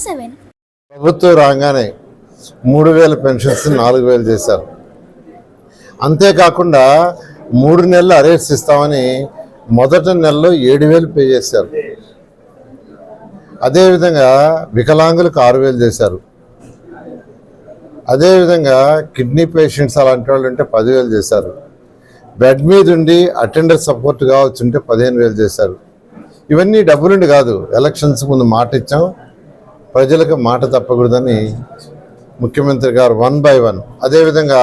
7. ప్రభుత్వం రాగానే 3000 పెన్షన్స్ 4000 చేశారు. అంతేకాకుండా 3 నెలలు అరేట్స్ ఇస్తామని మొదటి నెలలో 7000 పే చేశారు. అదేవిధంగా వికలాంగులకు 6000 చేశారు. అదేవిధంగా కిడ్నీ పేషెంట్స్ అలాంటి వాళ్ళు ఉంటే 10,000 చేశారు. బెడ్ మీద ఉండి అటెండర్ సపోర్ట్ కావచ్చుంటే 15,000 చేశారు. ఇవన్నీ డబ్బులుండి కాదు, ఎలక్షన్స్ ముందు మాట ఇచ్చాం, ప్రజలకు మాట తప్పకూడదని ముఖ్యమంత్రి గారు 1 by 1. అదేవిధంగా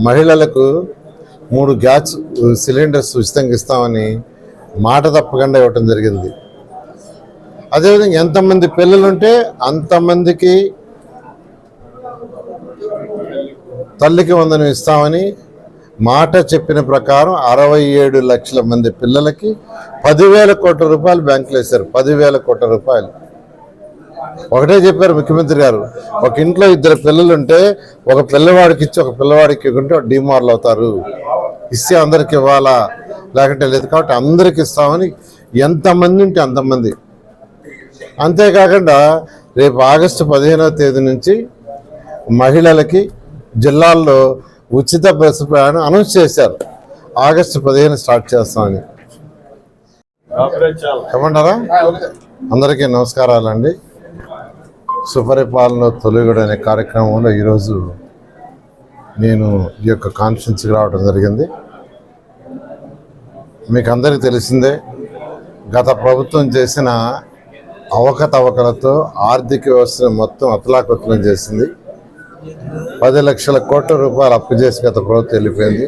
మహిళలకు 3 గ్యాస్ సిలిండర్స్ ఉచితంగా ఇస్తామని మాట తప్పకుండా ఇవ్వటం జరిగింది. అదేవిధంగా ఎంతమంది పిల్లలుంటే అంతమందికి తల్లికి వందనం ఇస్తామని మాట చెప్పిన ప్రకారం 67 లక్షల మంది పిల్లలకి 10,000 కోట్ల రూపాయలు బ్యాంకులో వేశారు. 10,000 కోట్ల రూపాయలు. ఒకటే చెప్పారు ముఖ్యమంత్రి గారు, ఒక ఇంట్లో 2 పిల్లలుంటే ఒక పిల్లవాడికి ఇచ్చి ఒక పిల్లవాడికి ఇవ్వకుంటే డిమారల్ అవుతారు, ఇస్తే అందరికి ఇవ్వాలా లేకుంటే లేదు, కాబట్టి అందరికి ఇస్తామని ఎంతమంది ఉంటే అంతమంది. అంతేకాకుండా రేపు ఆగస్టు 15వ తేదీ నుంచి మహిళలకి జిల్లాల్లో ఉచిత బస్సు ప్రయాణం అనౌన్స్ చేశారు. ఆగస్టు 15 స్టార్ట్ చేస్తామని. చెప్పంటారా? అందరికీ నమస్కారాలండి. సుపరిపాలన తొలిగడు అనే కార్యక్రమంలో ఈరోజు నేను ఈ యొక్క కాన్ఫరెన్స్కి రావడం జరిగింది. మీకు అందరికీ తెలిసిందే, గత ప్రభుత్వం చేసిన అవకతవకలతో ఆర్థిక వ్యవస్థను మొత్తం అతలాకుతలం చేసింది. 10 లక్షల కోట్ల రూపాయలు అప్పు చేసి గత ప్రభుత్వం వెళ్ళిపోయింది.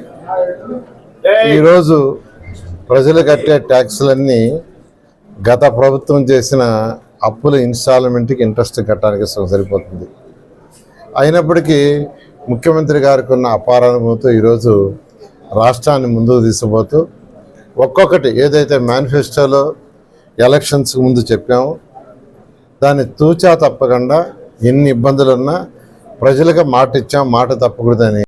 ఈరోజు ప్రజలు కట్టే ట్యాక్సులన్నీ గత ప్రభుత్వం చేసిన అప్పుల ఇన్స్టాల్మెంట్కి ఇంట్రెస్ట్ కట్టడానికి సరిపోతుంది. అయినప్పటికీ ముఖ్యమంత్రి గారికి ఉన్న అపార అనుభవంతో ఈరోజు రాష్ట్రాన్ని ముందుకు తీసుకుపోతూ ఒక్కొక్కటి ఏదైతే మేనిఫెస్టోలో ఎలక్షన్స్ ముందు చెప్పామో దాన్ని తూచా తప్పకుండా ఎన్ని ఇబ్బందులున్నా ప్రజలకు మాట ఇచ్చాం, మాట తప్పకూడదని